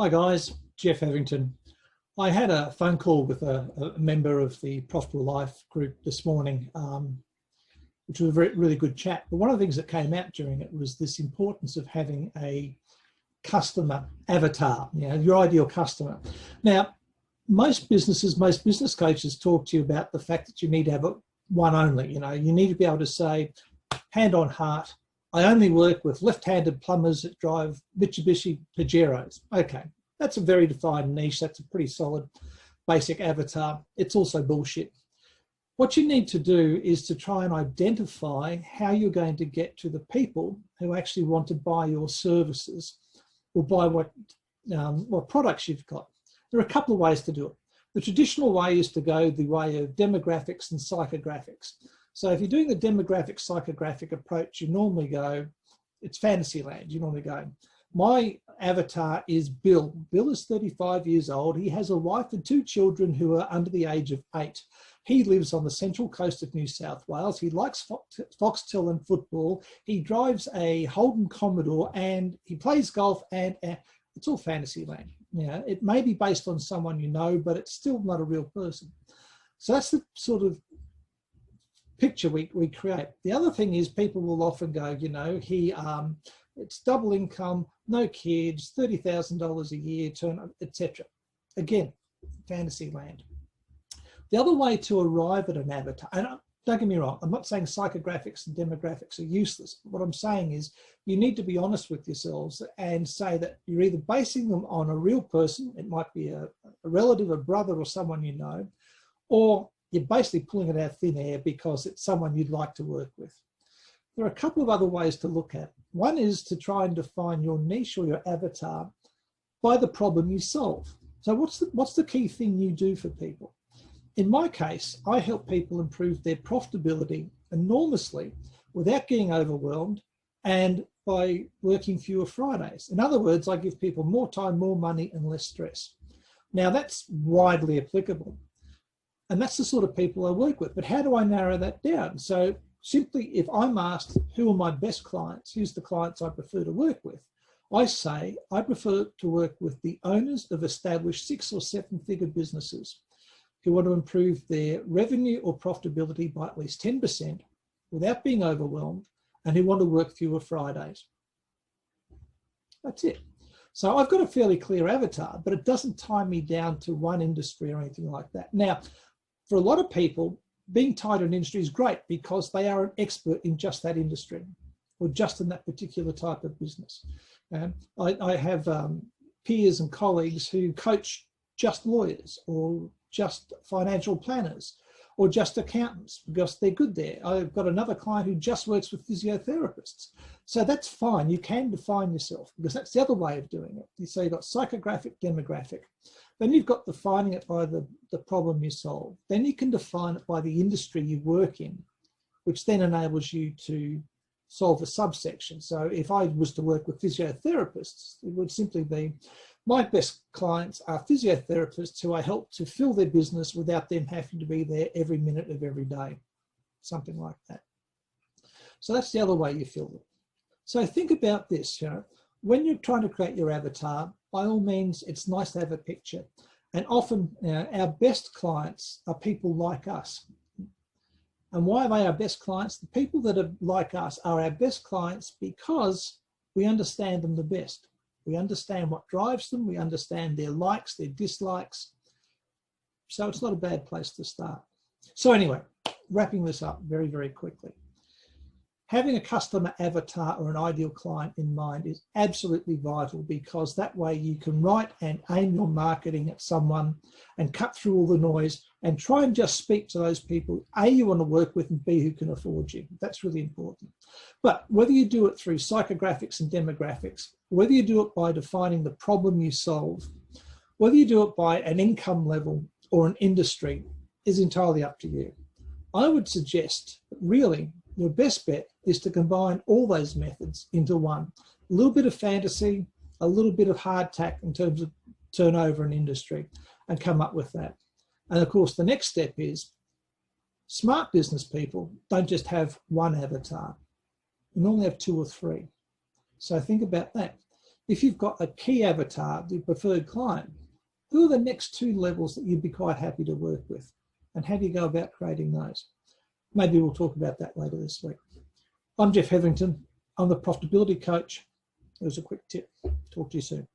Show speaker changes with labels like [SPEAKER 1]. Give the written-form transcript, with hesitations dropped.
[SPEAKER 1] Hi guys, Jeff Havington. I had a phone call with a member of the Profitable Life group this morning, which was a really good chat. But one of the things that came out during it was this importance of having a customer avatar, your ideal customer. Now, most business coaches talk to you about the fact that you need to have one only. You need to be able to say, hand on heart, I only work with left-handed plumbers that drive Mitsubishi Pajeros. Okay, that's a very defined niche. That's a pretty solid basic avatar. It's also bullshit. What you need to do is to try and identify how you're going to get to the people who actually want to buy your services or buy what products you've got. There are a couple of ways to do it. The traditional way is to go the way of demographics and psychographics. So if you're doing the demographic psychographic approach, you normally go, it's Fantasyland. You normally go, my avatar is Bill. Bill is 35 years old. He has a wife and 2 children who are under the age of 8. He lives on the central coast of New South Wales. He likes foxtel and football. He drives a Holden Commodore and he plays golf, and it's all Fantasyland. It may be based on someone you know, but it's still not a real person. So that's the sort of picture we create. The other thing is people will often go, it's double income, no kids, $30,000 a year, etc. Again, Fantasyland. The other way to arrive at an avatar, and don't get me wrong, I'm not saying psychographics and demographics are useless. What I'm saying is you need to be honest with yourselves and say that you're either basing them on a real person, it might be a relative, a brother, or someone you know, or you're basically pulling it out of thin air because it's someone you'd like to work with. There are a couple of other ways to look at it. One is to try and define your niche or your avatar by the problem you solve. So what's the key thing you do for people? In my case, I help people improve their profitability enormously without getting overwhelmed and by working fewer Fridays. In other words, I give people more time, more money, and less stress. Now, that's widely applicable. And that's the sort of people I work with. But how do I narrow that down? So simply, if I'm asked who are my best clients, who's the clients I prefer to work with, I say I prefer to work with the owners of established 6- or 7-figure businesses who want to improve their revenue or profitability by at least 10% without being overwhelmed, and who want to work fewer Fridays. That's it. So I've got a fairly clear avatar, but it doesn't tie me down to one industry or anything like that. Now, for a lot of people, being tied to an industry is great because they are an expert in just that industry or just in that particular type of business. I have peers and colleagues who coach just lawyers or just financial planners or just accountants because they're good there. I've got another client who just works with physiotherapists. So that's fine. You can define yourself because that's the other way of doing it. So you've got psychographic, demographic. Then you've got defining it by the problem you solve. Then you can define it by the industry you work in, which then enables you to solve a subsection. So if I was to work with physiotherapists, it would simply be my best clients are physiotherapists who I help to fill their business without them having to be there every minute of every day, something like that. So that's the other way you fill it. So think about this, when you're trying to create your avatar, by all means, it's nice to have a picture. And often our best clients are people like us. And why are they our best clients? The people that are like us are our best clients because we understand them the best. We understand what drives them. We understand their likes, their dislikes. So it's not a bad place to start. So anyway, wrapping this up very, very quickly. Having a customer avatar or an ideal client in mind is absolutely vital because that way you can write and aim your marketing at someone and cut through all the noise and try and just speak to those people, A, you want to work with, and B, who can afford you. That's really important. But whether you do it through psychographics and demographics, whether you do it by defining the problem you solve, whether you do it by an income level or an industry is entirely up to you. I would suggest that really your best bet is to combine all those methods into one. A little bit of fantasy, a little bit of hardtack in terms of turnover and industry, and come up with that. And of course, the next step is smart business people don't just have one avatar. You normally have 2 or 3. So think about that. if you've got a key avatar, the preferred client, who are the next 2 levels that you'd be quite happy to work with? And how do you go about creating those? Maybe we'll talk about that later this week. I'm Jeff Hetherington. I'm the profitability coach. It was a quick tip. Talk to you soon.